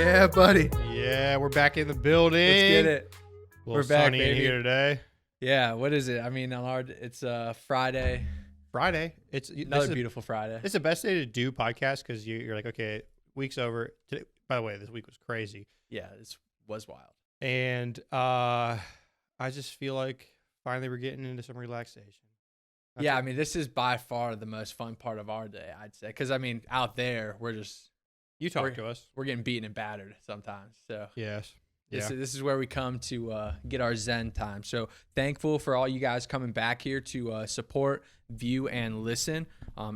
Yeah, buddy. Yeah, we're back in the building. Let's get it. We're back, sunny in baby. here today. Yeah, what is it? I mean, it's Friday. It's Another beautiful Friday. This is the best day to do podcast because you're like, okay, week's over. Today, by the way, this week was crazy. Yeah, this was wild. And I just feel like finally we're getting into some relaxation. I mean, this is by far the most fun part of our day, I'd say. Because, I mean, out there, we're just... You talk to us. We're getting beaten and battered sometimes. So yes. This is where we come to get our Zen time. So thankful for all you guys coming back here to support, view, and listen.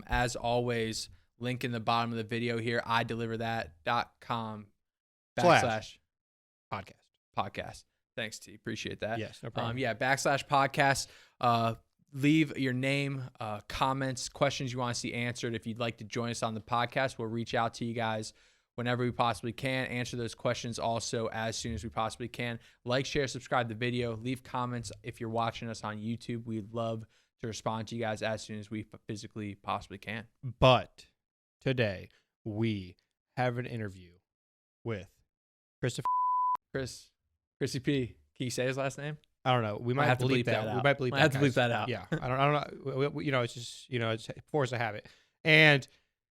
As always, link in the bottom of the video here, ideliverthat.com / podcast. Thanks, T. Appreciate that. Yes, no problem. /podcast. Leave your name, comments, questions you want to see answered. If you'd like to join us on the podcast, we'll reach out to you guys whenever we possibly can. Answer those questions also as soon as we possibly can. Like, share, subscribe to the video. Leave comments if you're watching us on YouTube. We'd love to respond to you guys as soon as we physically possibly can. But today we have an interview with Christopher. Chrissy P. Can you say his last name? I don't know. We might have to bleep that out. We might bleep that. Have to bleep that out. Yeah. I don't know. It's just, it's force of habit. And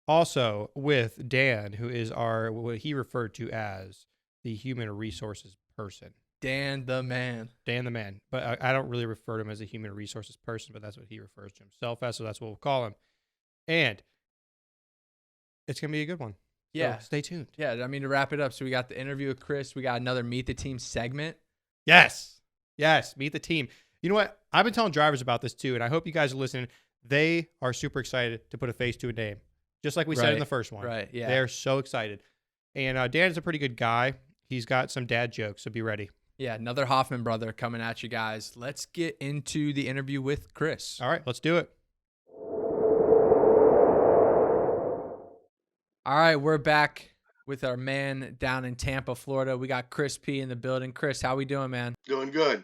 also with Dan, who is what he referred to as the human resources person. Dan the man. But I don't really refer to him as a human resources person, but that's what he refers to himself as. So that's what we'll call him. And it's going to be a good one. Yeah. So stay tuned. Yeah. I mean, to wrap it up. So we got the interview with Chris. We got another Meet the Team segment. Yes, meet the team. You know what? I've been telling drivers about this too, and I hope you guys are listening. They are super excited to put a face to a name, just like we said in the first one. Right, yeah. They're so excited. And Dan is a pretty good guy. He's got some dad jokes, so be ready. Yeah, another Hoffman brother coming at you guys. Let's get into the interview with Chris. All right, let's do it. All right, we're back with our man down in Tampa, Florida. We got Chris P in the building. Chris, how we doing, man? Doing good.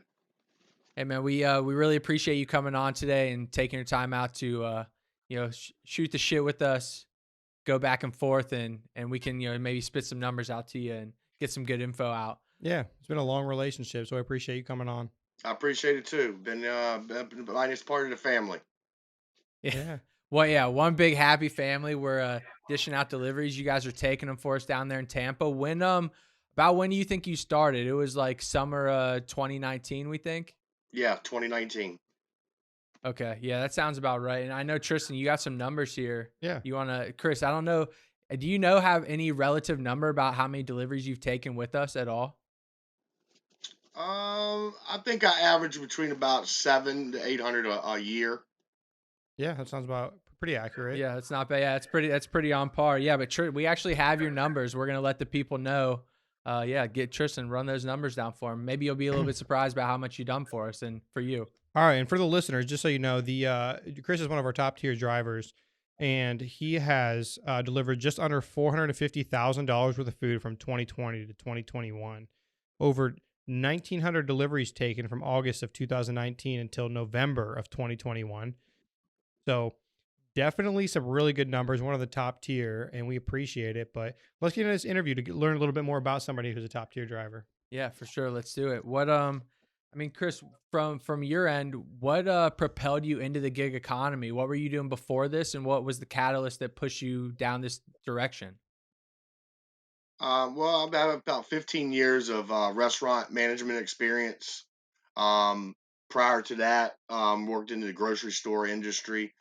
Hey, man, we really appreciate you coming on today and taking your time out to shoot the shit with us, go back and forth, and we can maybe spit some numbers out to you and get some good info out. Yeah, it's been a long relationship, so I appreciate you coming on. I appreciate it too. Been the finest part of the family. Yeah. Well, yeah, one big happy family. We're dishing out deliveries. You guys are taking them for us down there in Tampa. About when do you think you started? It was like summer 2019, we think? Yeah, 2019. Okay, yeah, that sounds about right. And I know, Tristan, you got some numbers here. Yeah. You want to, Chris, I don't know. Do you have any relative number about how many deliveries you've taken with us at all? I think I average between about 700 to 800 a year. Yeah, that sounds about pretty accurate. Yeah, that's not bad. Yeah, that's pretty on par. Yeah, but we actually have your numbers. We're gonna let the people know. Get Tristan, run those numbers down for him. Maybe you'll be a little bit surprised about how much you've done for us and for you. All right, and for the listeners, just so you know, Chris is one of our top tier drivers, and he has delivered just under $450,000 worth of food from 2020 to 2021. Over 1,900 deliveries taken from August of 2019 until November of 2021. So definitely some really good numbers, one of the top tier, and we appreciate it. But let's get into this interview to learn a little bit more about somebody who's a top tier driver. Yeah, for sure. Let's do it. Chris, from your end, what propelled you into the gig economy? What were you doing before this, and what was the catalyst that pushed you down this direction? Well, I've had about 15 years of restaurant management experience. Prior to that, worked in the grocery store industry.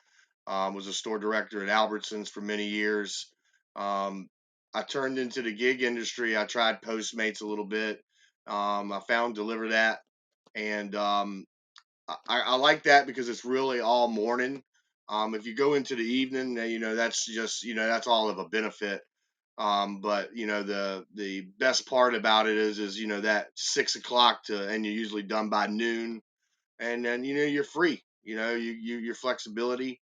Was a store director at Albertsons for many years. I turned into the gig industry. I tried Postmates a little bit. I found DeliverThat, and I like that because it's really all morning. If you go into the evening, that's just that's all of a benefit. But the best part about it is that 6 o'clock and you're usually done by noon, and then you're free. Your flexibility.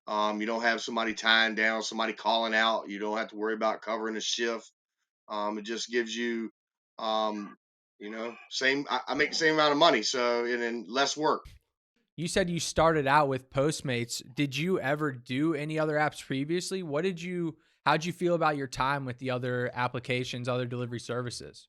You don't have somebody tying down, somebody calling out. You don't have to worry about covering a shift. It just gives you, same. I make the same amount of money, so and then less work. You said you started out with Postmates. Did you ever do any other apps previously? How'd you feel about your time with the other applications, other delivery services?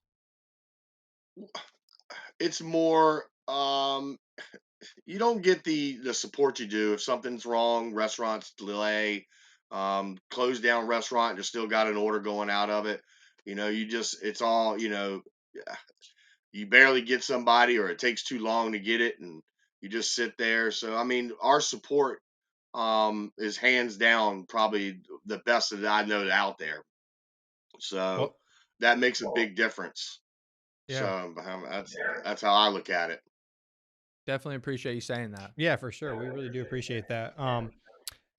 It's more, you don't get the support you do if something's wrong. Restaurants delay, close down restaurant, and you still got an order going out of it. You just it's all you barely get somebody, or it takes too long to get it, and you just sit there. So I mean, our support is hands down probably the best that I know out there. So Well, that makes a big difference. yeah. So that's how I look at it. Definitely appreciate you saying that. Yeah, for sure. We really do appreciate that.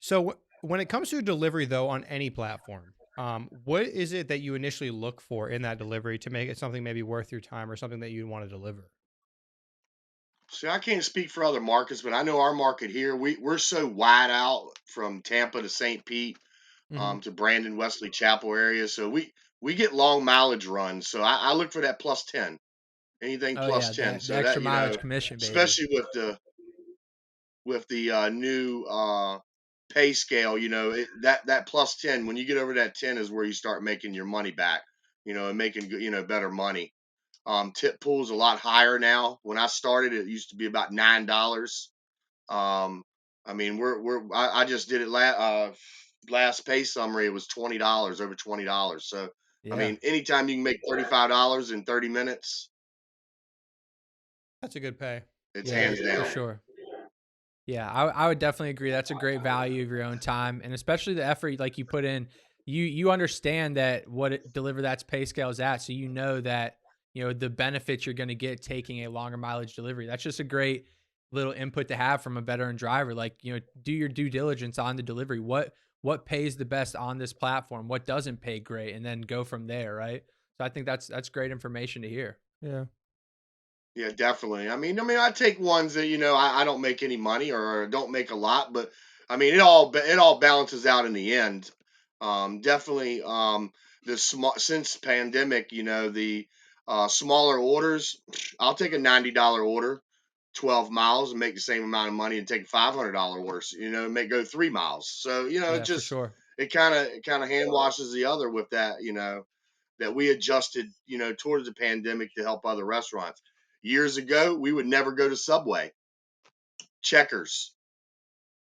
So when it comes to delivery though on any platform, what is it that you initially look for in that delivery to make it something maybe worth your time or something that you want to deliver? See, I can't speak for other markets, but I know our market here, we're so wide out from Tampa to St. Pete, Hmm. to Brandon, Wesley Chapel area. So we get long mileage runs. So I look for that plus 10, anything Oh plus yeah, 10. the So extra that, mileage commission, baby. especially with the new pay scale, that plus 10, when you get over that 10 is where you start making your money back, and making, better money. Tip pool's a lot higher now. When I started, it used to be about $9. Um, I mean, I just did it last pay summary. It was $20, over $20. So, I Yeah. mean, anytime you can make $35 in 30 minutes, That's a good pay. it's Yeah, hands for down. sure. Yeah, I would definitely agree. That's a great value of your own time, and especially the effort like you put in. You understand that what Deliver That's pay scale is at, so you know that the benefits you're going to get taking a longer mileage delivery. That's just a great little input to have from a veteran driver. Like do your due diligence on the delivery. What pays the best on this platform? What doesn't pay great, and then go from there. Right. So I think that's great information to hear. Yeah. Yeah, definitely. I mean, I take ones that I don't make any money, or don't make a lot, but I mean, it all balances out in the end. Definitely. The small Since pandemic, the smaller orders, I'll take a $90 order, 12 miles, and make the same amount of money, and take a $500 order, make go 3 miles. So it Yeah, for just sure. it kind of hand washes the other with that. That we adjusted, towards the pandemic to help other restaurants. Years ago, we would never go to Subway, Checkers.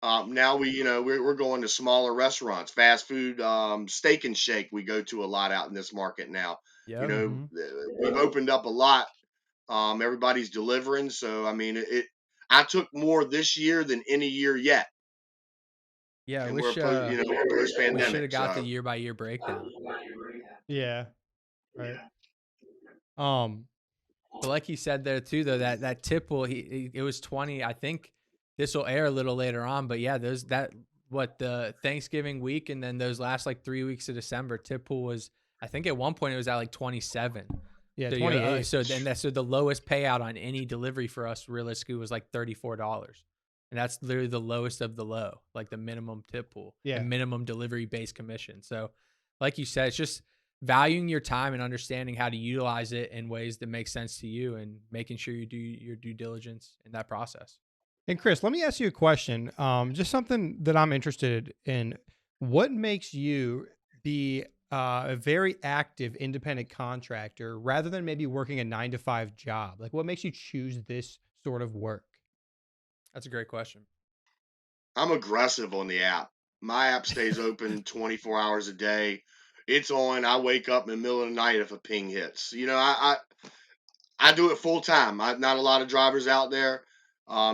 Now we're going to smaller restaurants, fast food, Steak and Shake. We go to a lot out in this market now. Yep. Hmm. We've opened up a lot. Everybody's delivering, so I mean I took more this year than any year yet, Yeah, I and wish we're post we should pandemic. have got the So year by year breakdown. Yeah. Right. Um, But like he said there too, though that tip will it was 20. I think this will air a little later on, but yeah, those that what the Thanksgiving week and then those last like 3 weeks of December, tip pool was I think at one point it was at like 27. yeah, So 28. so the lowest payout on any delivery for us realistically was like $34, and that's literally the lowest of the low, like the minimum tip pool Yeah. and minimum delivery based commission. So, like you said, it's just valuing your time and understanding how to utilize it in ways that make sense to you, and making sure you do your due diligence in that process. And Chris, let me ask you a question. Just something that I'm interested in. What makes you be a very active independent contractor rather than maybe working a 9 to 5 job? Like, what makes you choose this sort of work? That's a great question. I'm aggressive on the app. My app stays open 24 hours a day. It's on. I wake up in the middle of the night if a ping hits. I do it full time. Not a lot of drivers out there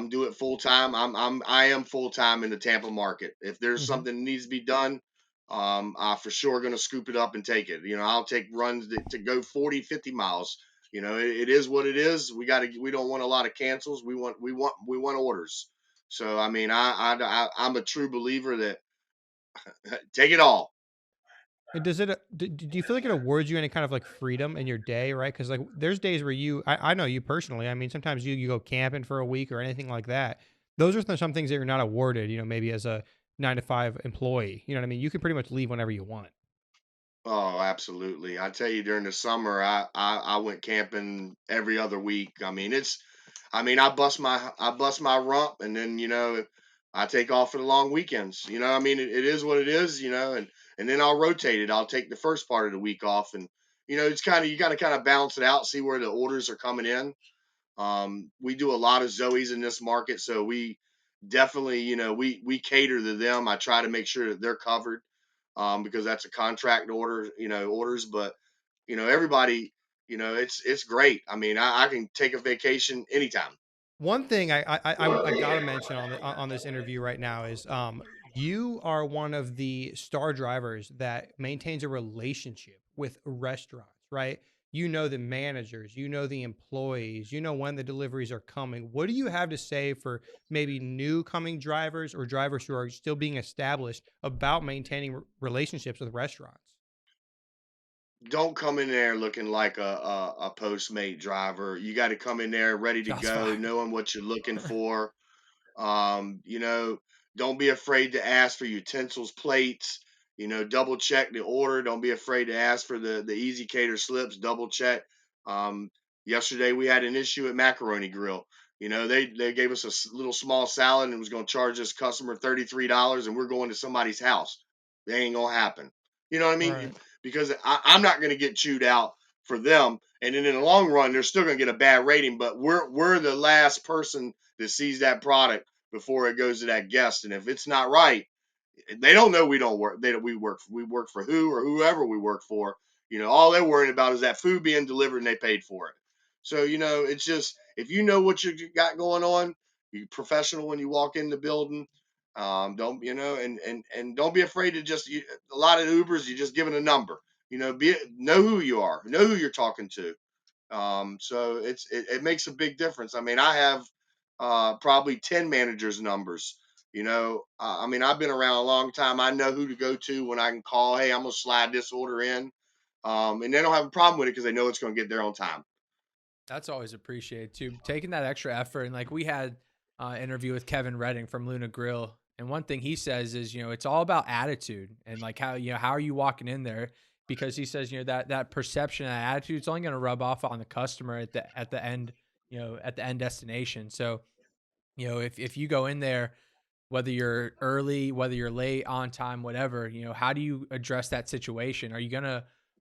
do it full time. I am full time in the Tampa market. If there's Hmm. something that needs to be done, I for sure going to scoop it up and take it. I'll take runs to go 40, 50 miles. It is what it is. We don't want a lot of cancels. We want orders. So I mean, I'm a true believer that take it all. And does it? Do you feel like it awards you any kind of like freedom in your day, right? Because like there's days where I know you personally. I mean, sometimes you go camping for a week or anything like that. Those are some things that you're not awarded. Maybe as a 9 to 5 employee. You know what I mean? You can pretty much leave whenever you want. Oh, absolutely. I tell you, during the summer, I went camping every other week. I mean, I bust my rump, and then I take off for the long weekends. I mean, it is what it is, and then I'll rotate it. I'll take the first part of the week off, and it's you got to kind of balance it out, see where the orders are coming in. We do a lot of Zoes in this market, so we definitely, we cater to them. I try to make sure that they're covered, because that's a contract order, orders. But everybody, it's great. I mean, I can take a vacation anytime. One thing I gotta mention on this interview right now is you are one of the star drivers that maintains a relationship with restaurants, right? You know the managers, you know the employees, you know when the deliveries are coming. What do you have to say for maybe new coming drivers or drivers who are still being established about maintaining relationships with restaurants? Don't come in there looking like a Postmate driver. You got to come in there ready to Shots go, fired. knowing what you're looking for. Um, you know, don't be afraid to ask for utensils, plates. Double check the order. Don't be afraid to ask for the easy cater slips. Double check. Um, Yesterday we had an issue at Macaroni Grill. They gave us a little small salad and was going to charge this customer $33, and we're going to somebody's house. That ain't gonna happen. You know what I mean? Right. Because I'm not going to get chewed out for them, and then in the long run, they're still going to get a bad rating. But we're the last person that sees that product before it goes to that guest. And if it's not right, they don't know we don't work. We work for who or whoever we work for. All they're worried about is that food being delivered and they paid for it. So it's just, if you know what you got going on, you're professional when you walk in the building. Don't and don't be afraid to just a lot of Ubers. You just giving a number. Know who you are, know who you're talking to. So it makes a big difference. I mean, I have probably 10 managers' numbers. I mean, I've been around a long time. I know who to go to when I can call. Hey, I'm gonna slide this order in, and they don't have a problem with it because they know it's gonna get there on time. That's always appreciated too. Taking that extra effort, and like we had interview with Kevin Redding from Luna Grill, and one thing he says is, it's all about attitude and like how are you walking in there, because he says, that perception, that attitude, it's only going to rub off on the customer at the end, at the end destination. So, if you go in there, whether you're early, whether you're late, on time, whatever, how do you address that situation? Are you gonna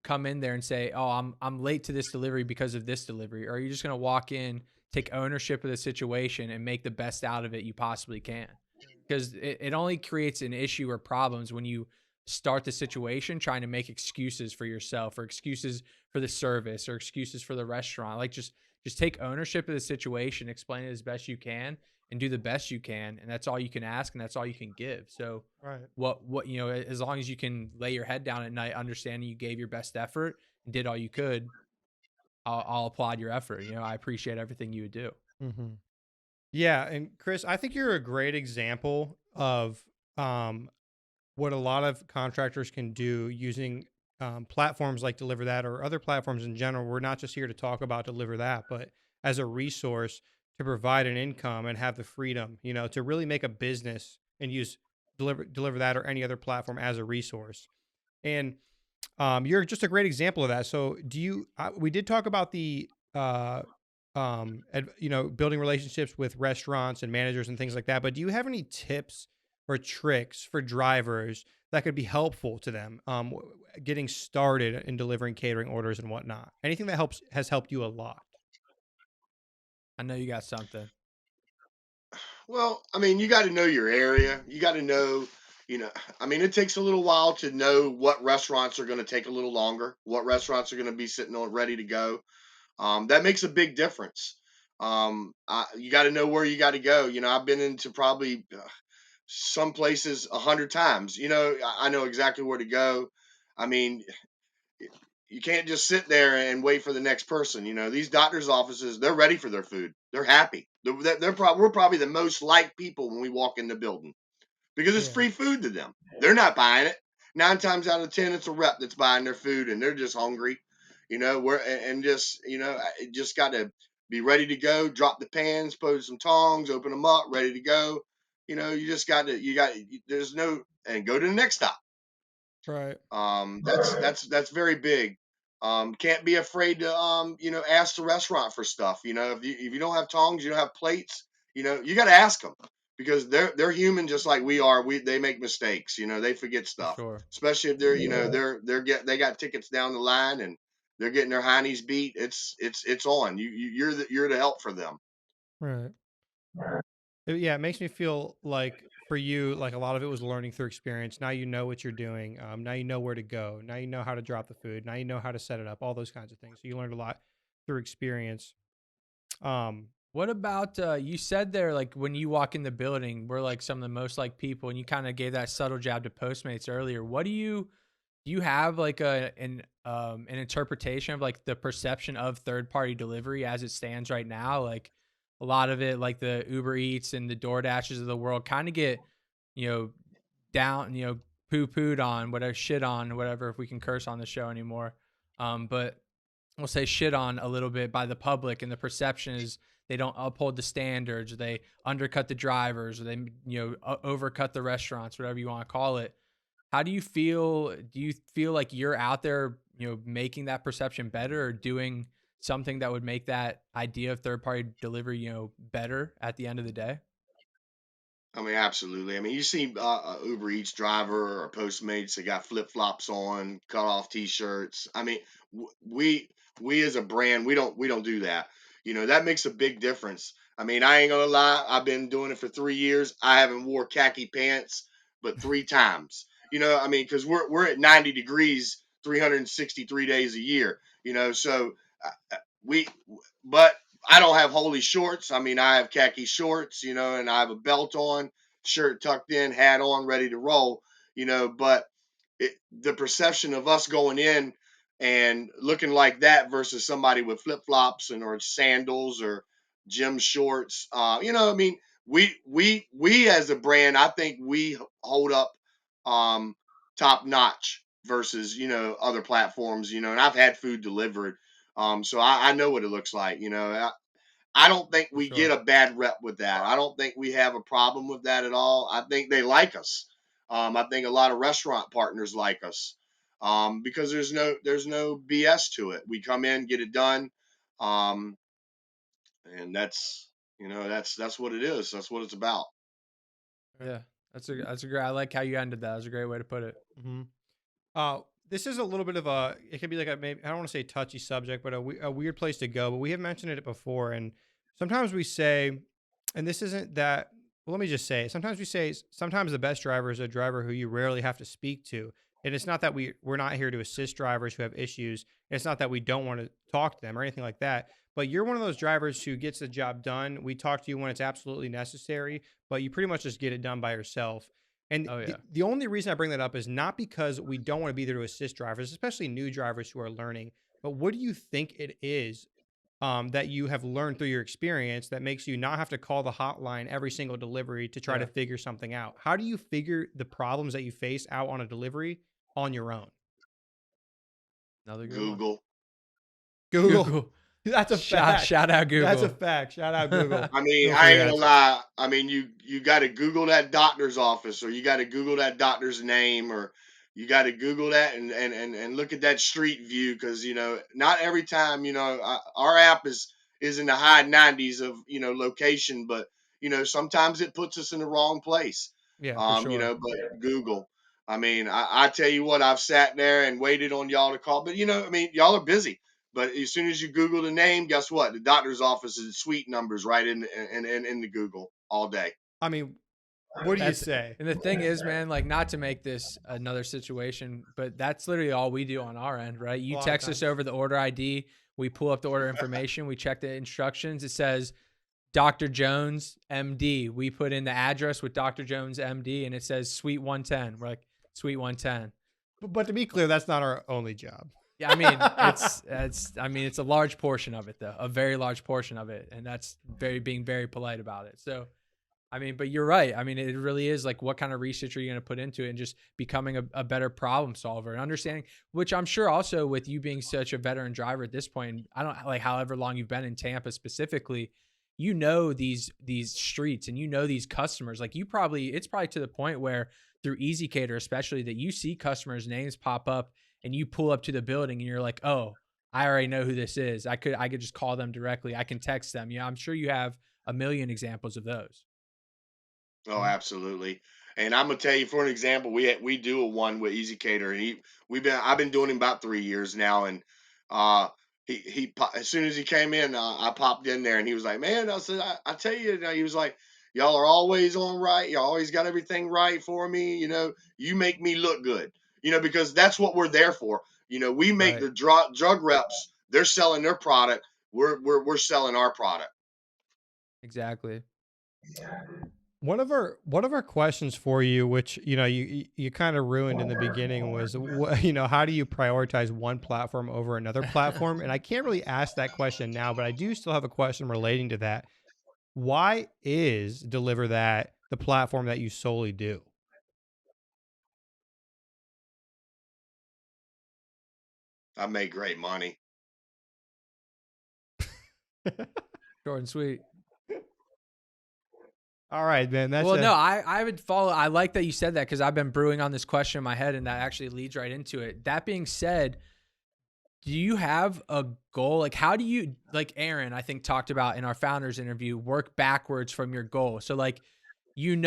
come in there and say, "Oh, I'm late to this delivery because of this delivery," or are you just gonna walk in, take ownership of the situation, and make the best out of it you possibly can? Because it only creates an issue or problems when you start the situation trying to make excuses for yourself or excuses for the service or excuses for the restaurant. Like just take ownership of the situation, explain it as best you can, and do the best you can, and that's all you can ask and that's all you can give. So Right. what as long as you can lay your head down at night understanding you gave your best effort and did all you could, I'll applaud your effort. I appreciate everything you would do. Mm-hmm. Yeah, and Chris, I think you're a great example of um, what a lot of contractors can do using platforms like DeliverThat or other platforms in general. We're not just here to talk about DeliverThat, but as a resource to provide an income and have the freedom, to really make a business and use DeliverThat or any other platform as a resource. And you're just a great example of that. So, do you? We did talk about the building relationships with restaurants and managers and things like that. But do you have any tips or tricks for drivers that could be helpful to them getting started in delivering catering orders and whatnot? Anything that has helped you a lot? I know you got something. Well, I mean, you got to know your area. You got to know, you know, I mean, it takes a little while to know what restaurants are going to take a little longer, what restaurants are going to be sitting on ready to go. That makes a big difference. You got to know where you got to go. I've been into probably some places 100 times. I know exactly where to go. I mean, you can't just sit there and wait for the next person. These doctors' offices, they're ready for their food. They're happy. We're probably the most liked people when we walk in the building because it's Yeah. free food to them. They're not buying it. 9 times out of 10, it's a rep that's buying their food and they're just hungry. We're and just just got to be ready to go. Drop the pans, put some tongs, open them up, ready to go. You just got to there's no and go to the next stop. Right. That's very big. Can't be afraid to ask the restaurant for stuff. If you don't have tongs, you don't have plates. You got to ask them because they're human just like we are. They make mistakes, they forget For stuff, sure. especially if they're they got tickets down the line and they're getting their heinies beat. It's on. You're the help for them. Right. Yeah, it makes me feel like for you, like a lot of it was learning through experience. Now you know what you're doing. Now you know where to go. Now you know how to drop the food. Now you know how to set it up. All those kinds of things. So you learned a lot through experience. Um, What about you said there, like when you walk in the building, we're like some of the most like people, and you kind of gave that subtle jab to Postmates earlier. What do you have like an interpretation of like the perception of third party delivery as it stands right now? Like a lot of it, like the Uber Eats and the DoorDashes of the world, kind of get you know down, poo pooed on, whatever, shit on, whatever, if we can curse on the show anymore. But we'll say shit on a little bit by the public, and the perception is they don't uphold the standards, or they undercut the drivers, or they overcut the restaurants, whatever you want to call it. How do you feel? Do you feel like you're out there, making that perception better, or doing something that would make that idea of third party delivery, better at the end of the day? I mean, absolutely. I mean, you see a Uber Eats driver or Postmates that got flip flops on, cut off T-shirts. I mean, we as a brand, we don't do that. That makes a big difference. I mean, I ain't gonna lie. I've been doing it for 3 years. I haven't wore khaki pants but 3 times. I mean, because we're at 90 degrees, 363 days a year. So we, but I don't have Holley shorts. I mean, I have khaki shorts, and I have a belt on, shirt tucked in, hat on, ready to roll, but the perception of us going in and looking like that versus somebody with flip flops and or sandals or gym shorts, I mean, we as a brand, I think we hold up top notch versus other platforms, and I've had food delivered, so I know what it looks like. I don't think For we get sure. a bad rep with that. I don't think we have a problem with that at all. I think they like us. I think a lot of restaurant partners like us, because there's no BS to it. We come in, get it done, um, and that's what it is. That's what it's about. Yeah, that's a great. I like how you ended that. That's a great way to put it. mhm. Uh, this is a little bit of a, it could be like a, maybe, I don't want to say touchy subject, but a weird place to go. But we have mentioned it before. And sometimes we say, and this isn't that, well, let me just say, sometimes we say, sometimes the best driver is a driver who you rarely have to speak to. And it's not that we're not here to assist drivers who have issues. It's not that we don't want to talk to them or anything like that. But you're one of those drivers who gets the job done. We talk to you when it's absolutely necessary, but you pretty much just get it done by yourself. And Oh the, yeah. the only reason I bring that up is not because we don't want to be there to assist drivers, especially new drivers who are learning. But what do you think it is that you have learned through your experience that makes you not have to call the hotline every single delivery to try to Yeah. figure something out? How do you figure the problems that you face out on a delivery on your own? Another good one. Google. Google. Google. That's a Shout fact. shout out That's a Google. fact. Shout out Google. I mean, Google for I your ain't gonna answer. lie. I mean, you got to Google that doctor's office, or you got to Google that doctor's name, or you got to Google that and look at that street view, because not every time, our app is in the high 90s of location, but sometimes it puts us in the wrong place. Yeah, for sure. But Google. I mean, I tell you what, I've sat there and waited on y'all to call, but I mean, y'all are busy. But as soon as you Google the name, guess what? The doctor's office is suite numbers right in the Google all day. I mean, what do you That's say? and the thing is, man, like not to make this another situation, but that's literally all we do on our end, right? A You lot of text us times. over the order ID, we pull up the order information, we check the instructions. It says Dr. Jones, MD. We put in the address with Dr. Jones, MD, and it says Suite 110. We're like, Suite 110. But to be clear, that's not our only job. Yeah, I mean, it's a large portion of it though, a very large portion of it, and that's being very polite about it. So, I mean, but you're right. I mean, it really is like what kind of research are you going to put into it, and just becoming a better problem solver and understanding, which I'm sure also with you being such a veteran driver at this point, I don't like however long you've been in Tampa specifically, these streets and these customers. Like it's probably to the point where through EasyCater, especially, that you see customers' names pop up and you pull up to the building and you're like, oh, I already know who this is. I could just call them directly. I can text them. Yeah, I'm sure you have a million examples of those. Oh, absolutely. And I'm gonna tell you, for an example, we do a one with Easy Cater, and I've been doing him about 3 years now, and uh as soon as he came in, I popped in there, and he was like, "Man," I said, I tell you," he was like, "Y'all are always on right. Y'all always got everything right for me. You make me look good. Because that's what we're there for. We make Right. the drug reps. They're selling their product. We're selling our product." Exactly. One of our questions for you, which you kind of ruined in the beginning, was how do you prioritize one platform over another platform? And I can't really ask that question now, but I do still have a question relating to that. Why is DeliverThat the platform that you solely do? I make great money. Short and sweet. All right, man. No, I would follow. I like that you said that because I've been brewing on this question in my head, and that actually leads right into it. That being said, do you have a goal? Like, how do you, like Aaron, I think talked about in our founders interview, work backwards from your goal? So like, you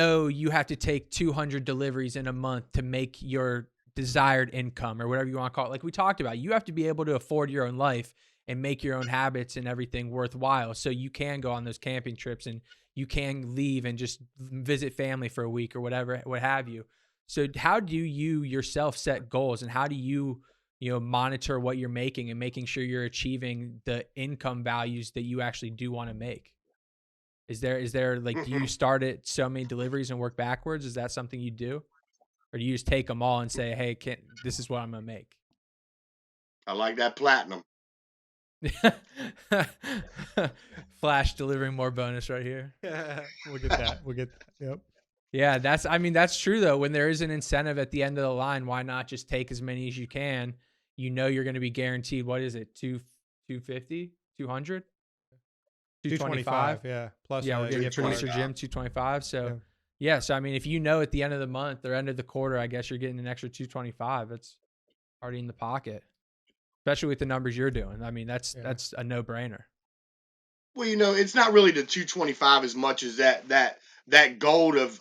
have to take 200 deliveries in a month to make your desired income or whatever you want to call it. Like we talked about, you have to be able to afford your own life and make your own habits and everything worthwhile. So you can go on those camping trips and you can leave and just visit family for a week or whatever, what have you. So how do you yourself set goals, and how do you monitor what you're making and making sure you're achieving the income values that you actually do want to make? Is there like, do you start at so many deliveries and work backwards? Is that something you do? Or do you just take them all and say, hey, this is what I'm going to make? I like that platinum. Flash delivering more bonus right here. We'll get that. Yep. Yeah, that's true though. When there is an incentive at the end of the line, why not just take as many as you can? You're going to be guaranteed, what is it? 250, 200, 225. Yeah. Plus, Yeah, we're getting gift producer card. Jim 225. So yeah. So I mean, if at the end of the month or end of the quarter, I guess you're getting an extra 225. It's already in the pocket, especially with the numbers you're doing. I mean, that's a no brainer. Well, it's not really the 225 as much as that goal of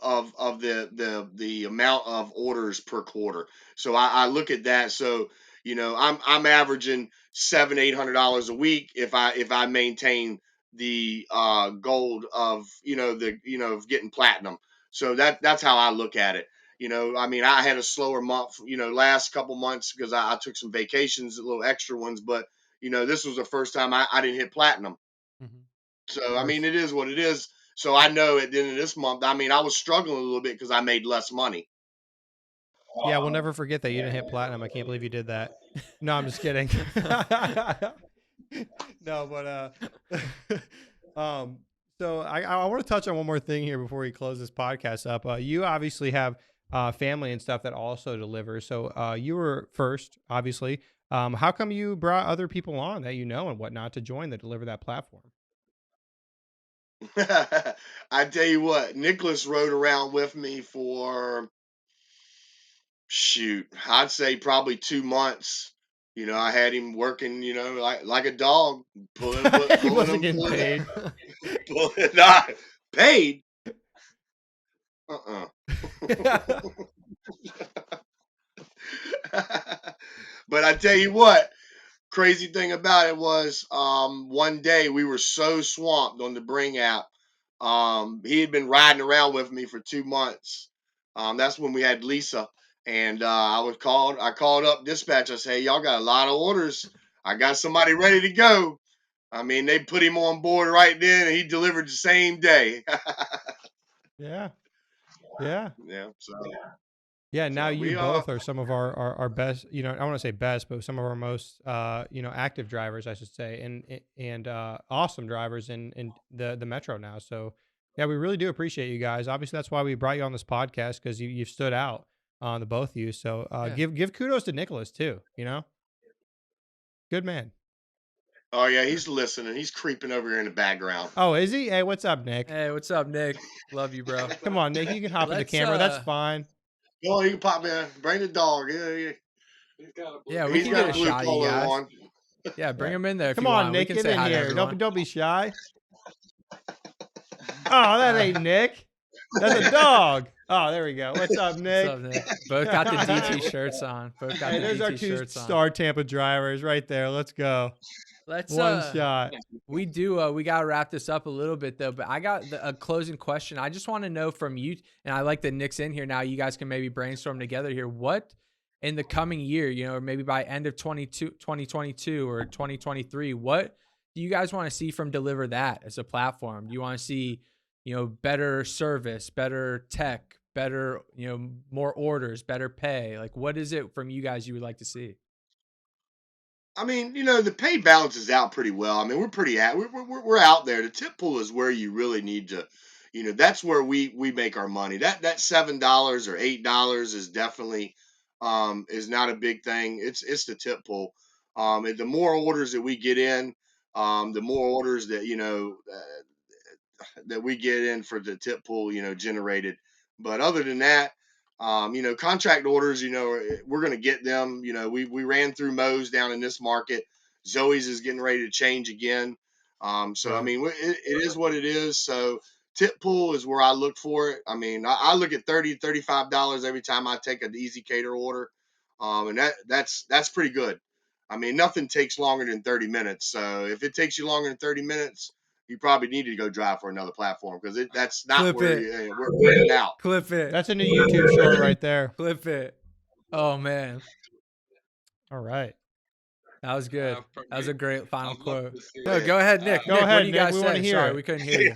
the amount of orders per quarter. So I look at that. So I'm averaging $700-800 a week if I maintain the goal of of getting platinum. So that's how I look at it. I mean, I had a slower month, last couple months because I took some vacations, little extra ones, but this was the first time I didn't hit platinum. Mm-hmm. So, I mean, it is what it is. So I know at the end of this month, I mean, I was struggling a little bit because I made less money. Yeah, we'll never forget that you didn't hit platinum. I can't believe you did that. No, I'm just kidding. No, but so I want to touch on one more thing here before we close this podcast up. You obviously have family and stuff that also deliver. So you were first, obviously. How come you brought other people on that and whatnot to join the DeliverThat platform? I tell you what, Nicholas rode around with me for, shoot, I'd say probably 2 months. I had him working, like a dog, pulling, He pulling wasn't him, getting paid. pulling, not paid. Uh-uh. But I tell you what, crazy thing about it was one day we were so swamped on the Bring app. He had been riding around with me for 2 months. That's when we had Lisa. And I called up dispatch. I said, hey, y'all got a lot of orders. I got somebody ready to go. I mean, they put him on board right then, and he delivered the same day. Yeah. Yeah. Yeah. So Yeah, now you we both are some of our best, I want to say best, but some of our most active drivers, I should say, and awesome drivers in the metro now. So yeah, we really do appreciate you guys. Obviously, that's why we brought you on this podcast, because you've stood out on the both of you. So give kudos to Nicholas too. Good man. Oh yeah, he's listening. He's creeping over here in the background. Oh, is he? Hey, what's up, Nick? Hey, what's up, Nick? Love you, bro. Come on, Nick. You can hop in the camera. That's fine. Oh, you can pop in. Bring the dog. Yeah. Yeah, we He's can got get a a blue shot of you polo guys. on. Yeah, bring him in there if Come you on, want. Nick, We can get say in hi to here. everyone. Don't be shy. Oh, that ain't Nick. That's a dog. Oh, there we go. What's up, Nick? What's up, Nick? Both got the DT shirts on. Both got Hey, the there's our DT two shirts on. star Tampa drivers right there. Let's go. Let's One shot. We gotta wrap this up a little bit though, but I got a closing question. I just want to know from you, and I like that Nick's in here now. You guys can maybe brainstorm together here. What in the coming year, or maybe by end of 2022 or 2023, what do you guys want to see from DeliverThat as a platform? Do you want to see, better service, better tech, better, more orders, better pay? Like, what is it from you guys you would like to see? I mean, the pay balances out pretty well. I mean, we're out there. The tip pool is where you really need to, that's where we make our money. That $7 or $8 is definitely is not a big thing. It's the tip pool. And the more orders that we get in, the more orders that we get in for the tip pool, generated. But other than that, contract orders, we're going to get them. We ran through Moe's down in this market. Zoe's is getting ready to change again. So, I mean, it is what it is. So tip pool is where I look for it. I mean, I look at $30, $35 every time I take an Easy Cater order. And that's pretty good. I mean, nothing takes longer than 30 minutes. So if it takes you longer than 30 minutes, you probably need to go drive for another platform because that's not Clip where it. we're putting out. Clip it. That's a new YouTube short right there. Clip it. Oh man, All right. that was good. For That was me, a great final I'd love quote. to see No, go ahead, Nick. Go Nick, ahead, what do you Nick. guys We say? wanna hear Sorry, it. we couldn't hear you.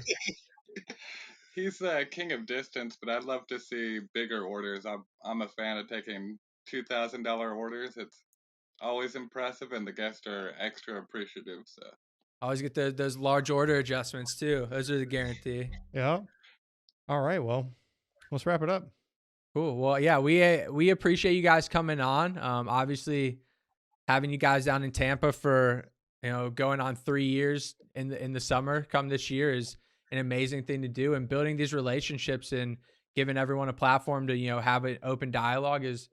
He's the king of distance, but I'd love to see bigger orders. I'm a fan of taking $2,000 orders. It's always impressive, and the guests are extra appreciative. So I always get those large order adjustments too. Those are the guarantee. Yeah. All right. Well, let's wrap it up. Cool. Well, yeah, we appreciate you guys coming on. Obviously, having you guys down in Tampa for going on 3 years in the summer come this year is an amazing thing to do, and building these relationships and giving everyone a platform to have an open dialogue is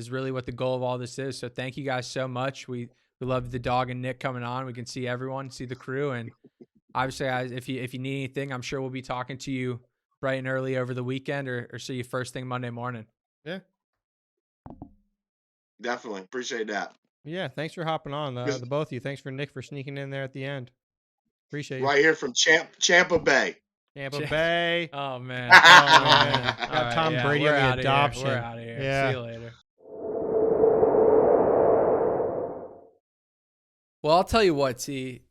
really what the goal of all this is. So thank you guys so much. We love the dog and Nick coming on. We can see everyone, see the crew, and obviously, guys, if you need anything, I'm sure we'll be talking to you bright and early over the weekend, or see you first thing Monday morning. Yeah. Definitely appreciate that. Yeah. Thanks for hopping on, the both of you. Thanks for Nick for sneaking in there at the end. Appreciate you. Right here from Tampa Bay. Tampa Bay. Oh man. Oh, man. All Got Tom yeah, Brady we're on the outta here. adoption. We're out of here. Yeah. See you later. Well, I'll tell you what, T.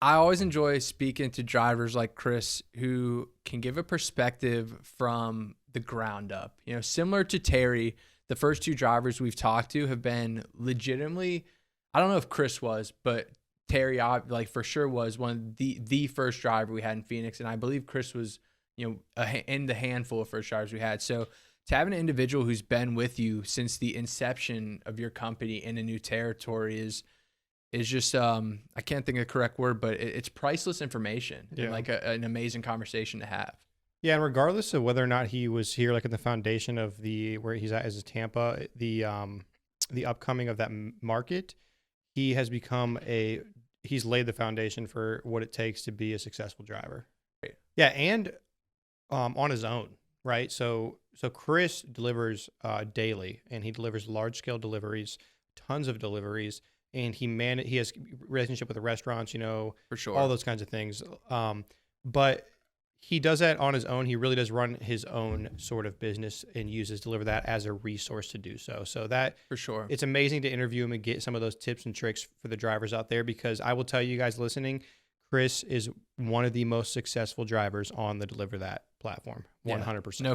I always enjoy speaking to drivers like Chris who can give a perspective from the ground up. Similar to Terry, the first two drivers we've talked to have been legitimately, I don't know if Chris was, but Terry for sure was one of the first driver we had in Phoenix, and I believe Chris was in the handful of first drivers we had. So to have an individual who's been with you since the inception of your company in a new territory is just I can't think of the correct word, but it's priceless information and an amazing conversation to have. Yeah, and regardless of whether or not he was here, like in the foundation of where he's at as a Tampa, the upcoming of that market, he has become he's laid the foundation for what it takes to be a successful driver. Right. Yeah, and on his own, right? So Chris delivers daily, and he delivers large scale deliveries, tons of deliveries. And he has relationship with the restaurants, For sure, all those kinds of things. But he does that on his own. He really does run his own sort of business and uses DeliverThat as a resource to do so. So that for sure, it's amazing to interview him and get some of those tips and tricks for the drivers out there, because I will tell you guys listening, Chris is one of the most successful drivers on the DeliverThat platform. 100%. No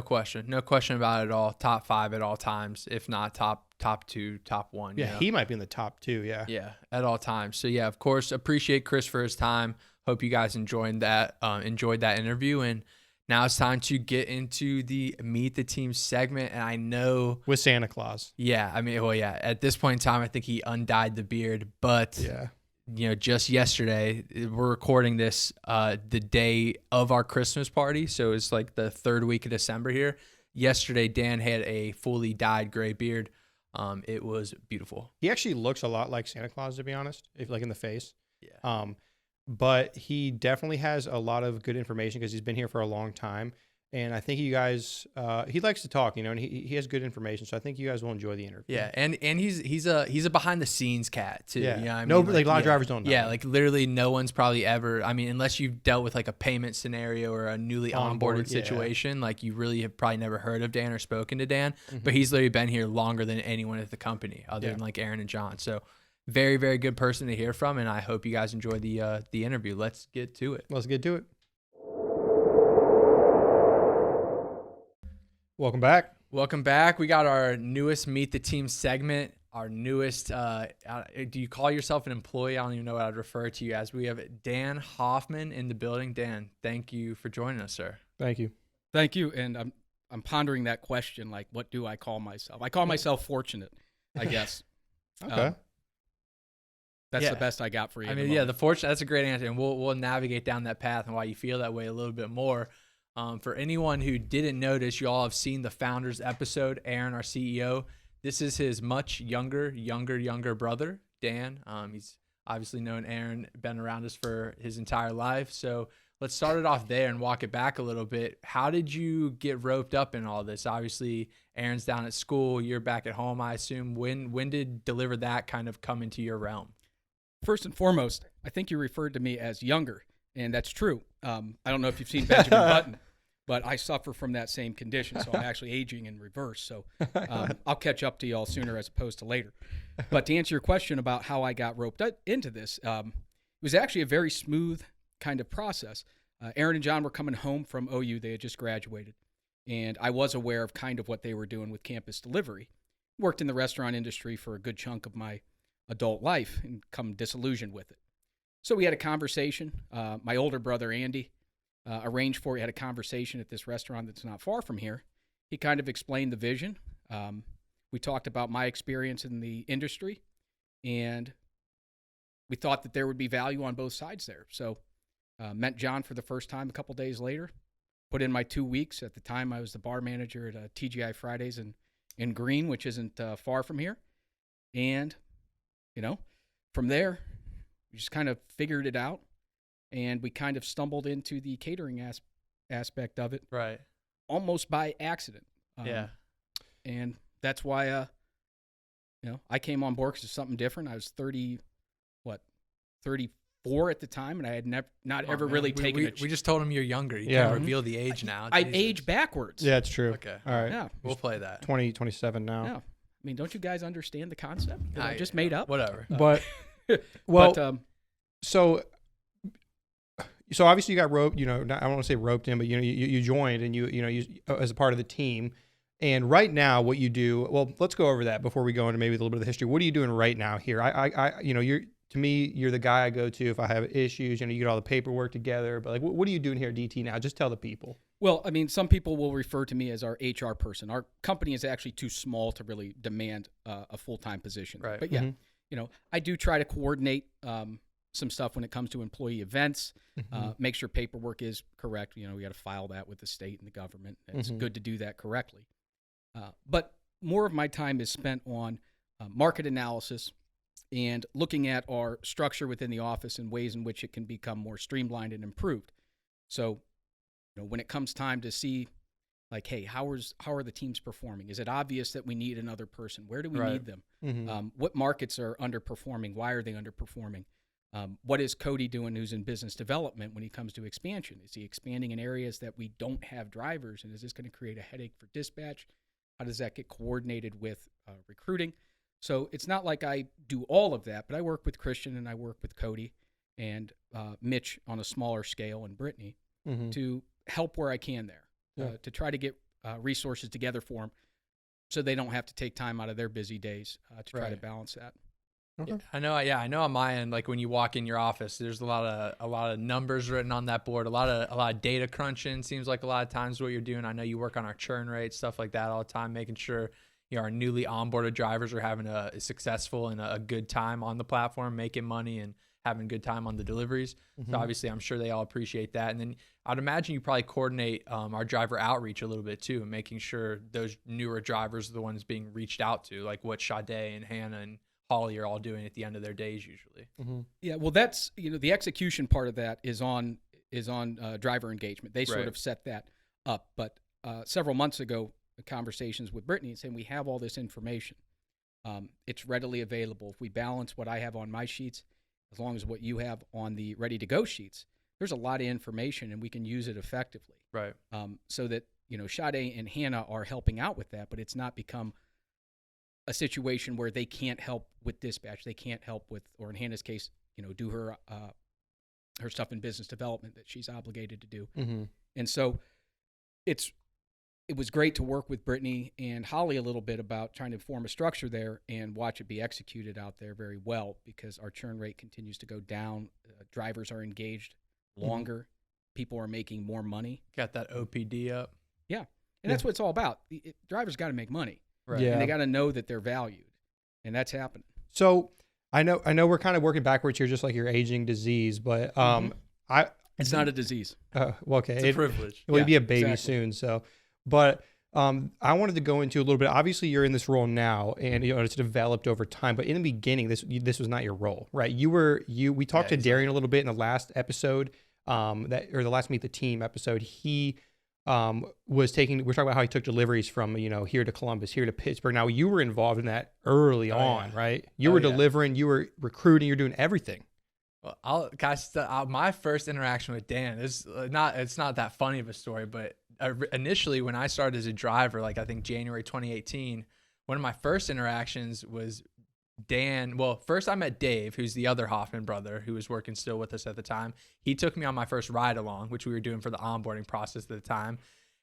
question about it at all. Top 5 at all times, if not top 2, top 1. Yeah, he might be in the top 2. Yeah, at all times. So yeah, of course, appreciate Chris for his time. Hope you guys enjoyed that interview. And now it's time to get into the Meet the Team segment. And I know with Santa Claus. Yeah, I mean, well, yeah. At this point in time, I think he undyed the beard, but yeah. Just yesterday, we're recording this the day of our Christmas party. So it's like the 3rd week of December here. Yesterday, Dan had a fully dyed gray beard. It was beautiful. He actually looks a lot like Santa Claus, to be honest, if like in the face. Yeah. But he definitely has a lot of good information because he's been here for a long time. And I think you guys, he likes to talk, and he has good information. So I think you guys will enjoy the interview. Yeah, and he's a behind the scenes cat too. Yeah, You know what I no, mean? like a lot of drivers don't know. Yeah, like literally no one's probably ever. I mean, unless you've dealt with like a payment scenario or a newly onboarded situation, like you really have probably never heard of Dan or spoken to Dan. But he's literally been here longer than anyone at the company, other than like Aaron and John. So very, very good person to hear from, and I hope you guys enjoy the interview. Let's get to it. Let's get to it. Welcome back. Welcome back. We got our newest Meet the Team segment. Our newest, do you call yourself an employee? I don't even know what I'd refer to you as. We have Dan Hoffman in the building. Dan, thank you for joining us, sir. Thank you. Thank you. And I'm pondering that question, like, what do I call myself? I call myself fortunate, I guess. Okay. That's the best I got for you. I mean, the fortunate, that's a great answer. And we'll navigate down that path and why you feel that way a little bit more. For anyone who didn't notice, you all have seen the Founders episode. Aaron, our CEO, this is his much younger brother, Dan. He's obviously known Aaron, been around us for his entire life. So let's start it off there and walk it back a little bit. How did you get roped up in all this? Obviously, Aaron's down at school. You're back at home, I assume. When did DeliverThat kind of come into your realm? First and foremost, I think you referred to me as younger, and that's true. I don't know if you've seen Benjamin Button, but I suffer from that same condition, so I'm actually aging in reverse. So I'll catch up to you all sooner as opposed to later. But to answer your question about how I got roped into this, it was actually a very smooth kind of process. Aaron and John were coming home from OU. They had just graduated, and I was aware of kind of what they were doing with campus delivery. Worked in the restaurant industry for a good chunk of my adult life and come disillusioned with it. So we had a conversation. My older brother, Andy, arranged for. We had a conversation at this restaurant that's not far from here. He kind of explained the vision. We talked about my experience in the industry, and we thought that there would be value on both sides there. So met John for the first time a couple days later, put in my 2 weeks. At the time, I was the bar manager at TGI Fridays in Green, which isn't far from here. And, from there, we just kind of figured it out. And we kind of stumbled into the catering aspect of it, Right. almost by accident. Yeah. And that's why, I came on board because it's something different. I was 34 at the time, and I had not ever really taken it. We just told him you're younger. You Yeah. can't reveal the age now. I Jesus. age backwards. Yeah, it's true. Okay. All right. Yeah. We'll play that. 27 now. Yeah. I mean, don't you guys understand the concept that I Nah, just made up? Whatever. But, well, But, so obviously you got roped, I don't want to say roped in, but you joined and you as a part of the team. And right now what you do, well, let's go over that before we go into maybe a little bit of the history. What are you doing right now here? To me, you're the guy I go to if I have issues, you get all the paperwork together, but like, what are you doing here at DT now? Just tell the people. Well, I mean, some people will refer to me as our HR person. Our company is actually too small to really demand a full-time position. Right. But yeah, I do try to coordinate some stuff when it comes to employee events, make sure paperwork is correct. We got to file that with the state and the government. It's good to do that correctly. But more of my time is spent on market analysis and looking at our structure within the office and ways in which it can become more streamlined and improved. So, when it comes time to see, like, hey, how are the teams performing? Is it obvious that we need another person? Where do we need them? What markets are underperforming? Why are they underperforming? What is Cody doing, who's in business development, when he comes to expansion? Is he expanding in areas that we don't have drivers? And is this going to create a headache for dispatch? How does that get coordinated with recruiting? So it's not like I do all of that, but I work with Christian and I work with Cody and Mitch on a smaller scale and Brittany to help where I can there, to try to get resources together for them so they don't have to take time out of their busy days to try to balance that. Okay. Yeah, I know on my end, like when you walk in your office, there's a lot of numbers written on that board, a lot of data crunching. Seems like a lot of times what you're doing. I know you work on our churn rate, stuff like that all the time, making sure our newly onboarded drivers are having a successful and a good time on the platform, making money and having a good time on the deliveries. So obviously I'm sure they all appreciate that. And then I'd imagine you probably coordinate our driver outreach a little bit too, making sure those newer drivers are the ones being reached out to, like what Sade and Hannah and Holley are all doing at the end of their days usually. Yeah, well, that's the execution part of that is on driver engagement. They sort of set that. up. But several months ago, conversations with Brittany saying we have all this information. It's readily available. If we balance what I have on my sheets, as long as what you have on the ready-to-go sheets, there's a lot of information, and we can use it effectively. Right. So that, Sade and Hannah are helping out with that, but it's not become a situation where they can't help with dispatch. They can't help with, or in Hannah's case, do her stuff in business development that she's obligated to do. Mm-hmm. And so it was great to work with Brittany and Holley a little bit about trying to form a structure there and watch it be executed out there very well, because our churn rate continues to go down. Drivers are engaged longer. People are making more money. Got that OPD up. Yeah. And that's what it's all about. Drivers got to make money. Right. Yeah. And they got to know that they're valued. And that's happening. So I know we're kind of working backwards here, just like your aging disease, but It's not a disease. well, okay, It's a privilege. It would be a baby exactly. soon. So, but I wanted to go into a little bit. Obviously, you're in this role now, and it's developed over time. But in the beginning, this was not your role, right? We talked to Darian a little bit in the last episode, the last Meet the Team episode. He we're talking about how he took deliveries from here to Columbus, here to Pittsburgh. Now you were involved in that early on, right? You were delivering, you were recruiting, you're doing everything. Well, my first interaction with Dan is it's not that funny of a story, but initially when I started as a driver, like I think January 2018, one of my first interactions was Dan. Well, first I met Dave, who's the other Hoffman brother, who was working still with us at the time. He took me on my first ride along, which we were doing for the onboarding process at the time.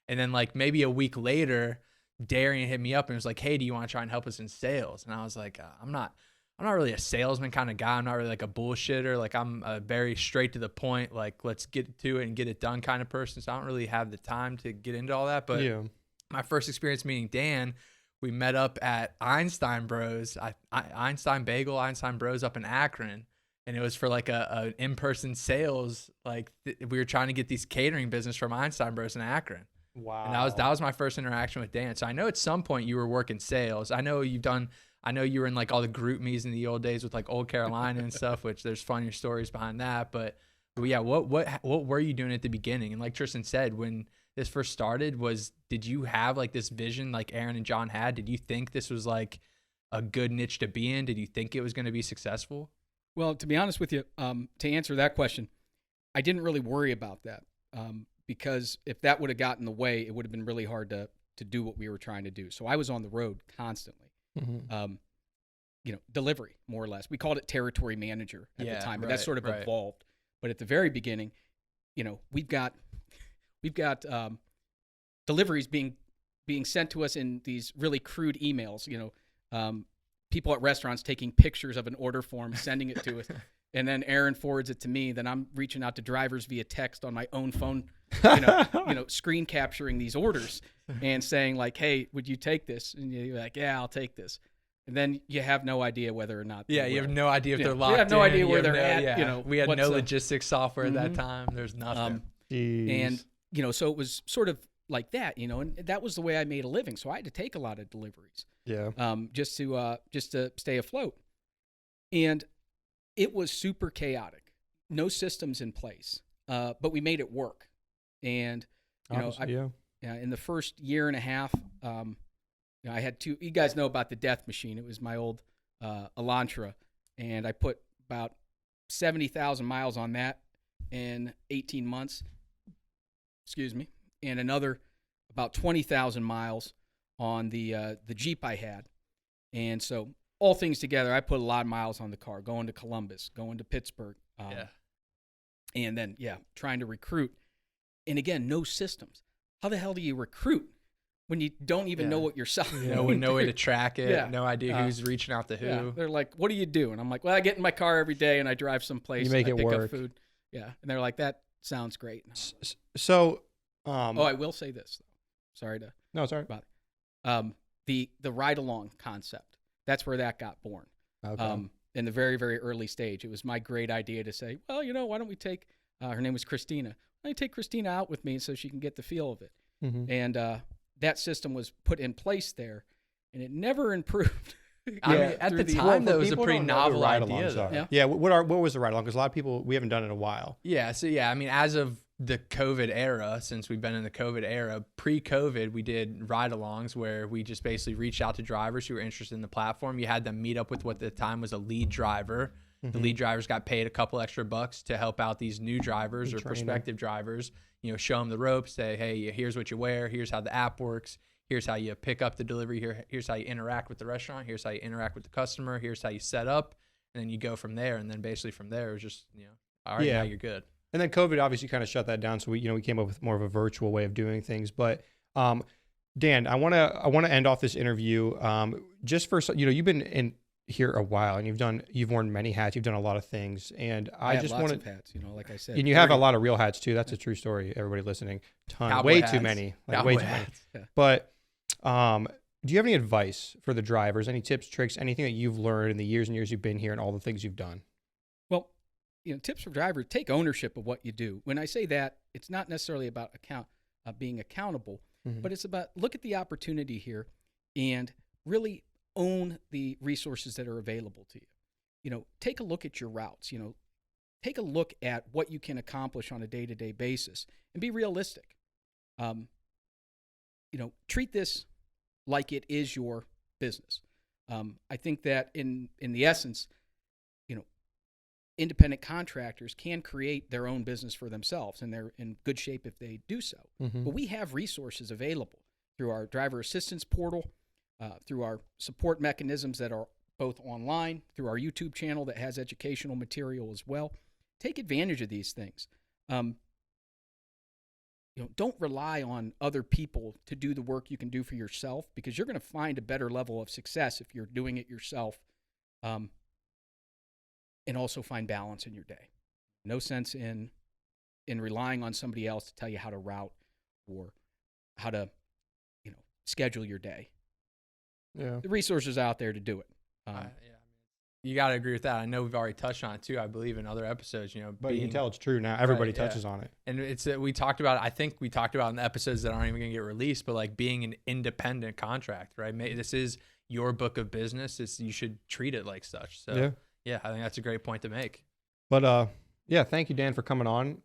And then like maybe a week later, Darian hit me up and was like, "Hey, do you want to try and help us in sales?" And I was like, I'm not really a salesman kind of guy. I'm not really like a bullshitter. Like I'm a very straight to the point, like let's get to it and get it done kind of person. So I don't really have the time to get into all that. But my first experience meeting Dan, we met up at Einstein Bros, Einstein Bagel, Einstein Bros up in Akron. And it was for like a in-person sales. Like we were trying to get these catering business from Einstein Bros in Akron. Wow. And that was my first interaction with Dan. So I know at some point you were working sales. I know you were in like all the group meetings in the old days with like Old Carolina and stuff, which there's funnier stories behind that. But yeah, what were you doing at the beginning? And like Tristan said, when this first started, did you have like this vision like Aaron and John had? Did you think this was like a good niche to be in? Did you think it was going to be successful? Well, to be honest with you, to answer that question, I didn't really worry about that because if that would have gotten in the way, it would have been really hard to do what we were trying to do. So I was on the road constantly. Mm-hmm. Delivery, more or less. We called it territory manager at the time, but that's sort of right. evolved. But at the very beginning, we've got deliveries being sent to us in these really crude emails. People at restaurants taking pictures of an order form, sending it to us, and then Aaron forwards it to me. Then I'm reaching out to drivers via text on my own phone, screen capturing these orders and saying like, "Hey, would you take this?" And you're like, "Yeah, I'll take this." And then you have no idea whether or not. Yeah, you have no idea if they're locked in. You have no idea where they're at. Yeah. We had no logistics software at that time. There's nothing. Jeez. And so it was sort of like that, and that was the way I made a living. So I had to take a lot of deliveries. Yeah. Just to stay afloat. And it was super chaotic. No systems in place. But we made it work. And in the first year and a half, I had two. You guys know about the Death Machine. It was my old Elantra, and I put about 70,000 miles on that in 18 months. Excuse me, and another about 20,000 miles on the Jeep I had, and so all things together, I put a lot of miles on the car, going to Columbus, going to Pittsburgh, and then trying to recruit, and again, no systems. How the hell do you recruit when you don't even know what you're selling? No way to track it. No idea who's reaching out to who. Yeah. They're like, "What do you do?" And I'm like, "Well, I get in my car every day and I drive someplace. You make and I it pick work. up food." Yeah, and they're like, "That sounds great." So, I will say this. Sorry to. No, sorry. About the ride along concept. That's where that got born. Okay. In the very, very early stage, it was my great idea to say, well, why don't we take? Her name was Christina. Why don't you take Christina out with me so she can get the feel of it? Mm-hmm. And that system was put in place there, and it never improved. I mean, at the time, though, it was a pretty novel idea. Yeah. What was the ride along? Because a lot of people, we haven't done it in a while. Yeah. So I mean, as of the COVID era, since we've been in the COVID era. Pre-COVID, we did ride-alongs where we just basically reached out to drivers who were interested in the platform. You had them meet up with what at the time was a lead driver. The lead drivers got paid a couple extra bucks to help out these new drivers or prospective drivers, show them the ropes, say, hey, here's what you wear, here's how the app works, here's how you pick up the delivery, here's how you interact with the restaurant, here's how you interact with the customer, here's how you set up, and then you go from there. And then basically from there, it was just, all right, now you're good. And then COVID obviously kind of shut that down. So we came up with more of a virtual way of doing things. But Dan, I want to end off this interview just for, you've been in here a while and you've worn many hats. You've done a lot of things. And I just want to hats, like I said. And you have a lot of real hats too. That's a true story. Everybody listening, way too many, way too many. Yeah. But do you have any advice for the drivers? Any tips, tricks, anything that you've learned in the years and years you've been here and all the things you've done? Well, tips for drivers: take ownership of what you do. When I say that, it's not necessarily about being accountable, but it's about look at the opportunity here and really own the resources that are available to you. Take a look at your routes. Take a look at what you can accomplish on a day-to-day basis and be realistic. Treat this like it is your business. I think that in the essence, independent contractors can create their own business for themselves, and they're in good shape if they do so. But we have resources available through our driver assistance portal, through our support mechanisms that are both online, through our YouTube channel that has educational material as well. Take advantage of these things. Don't rely on other people to do the work you can do for yourself, because you're going to find a better level of success if you're doing it yourself. And also find balance in your day. No sense in relying on somebody else to tell you how to route or how to, schedule your day. Yeah. The resources out there to do it. You got to agree with that. I know we've already touched on it too, I believe, in other episodes, But you can tell it's true now. Everybody touches on it. And it's we talked about, I think we talked about in the episodes that aren't even going to get released, but like being an independent contract, right? This is your book of business. You should treat it like such. So yeah, I think that's a great point to make. But thank you, Dan, for coming on.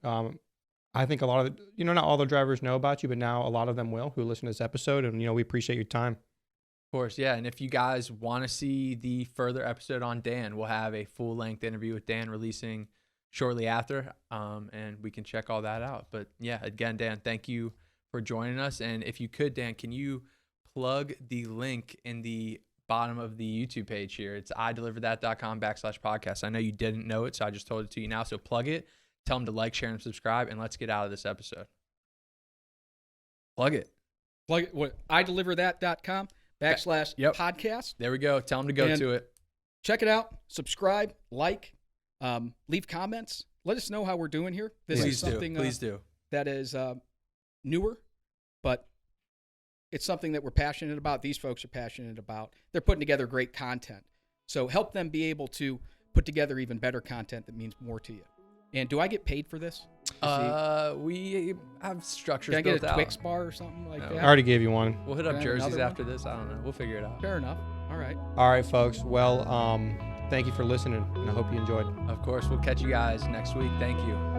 I think a lot of not all the drivers know about you, but now a lot of them will who listen to this episode, and we appreciate your time. Of course, yeah. And if you guys want to see the further episode on Dan, we'll have a full-length interview with Dan releasing shortly after, and we can check all that out. But yeah, again, Dan, thank you for joining us. And if you could, Dan, can you plug the link in the bottom of the YouTube page here? It's ideliverthat.com/podcast. I know you didn't know it, so I just told it to you now. So plug it, tell them to like, share, and subscribe, and let's get out of this episode. Plug it. What? ideliverthat.com/podcast. There we go. Tell them to go to it. Check it out. Subscribe, like, leave comments. Let us know how we're doing here. This is something Please do. That is newer, but it's something that we're passionate about. These folks are passionate about. They're putting together great content. So help them be able to put together even better content that means more to you. And do I get paid for this? We have structures built out. Can I get a out. Twix bar or something like that? I already gave you one. We'll hit up jerseys after this. I don't know. We'll figure it out. Fair enough. All right. All right, folks. Well, thank you for listening, and I hope you enjoyed. Of course. We'll catch you guys next week. Thank you.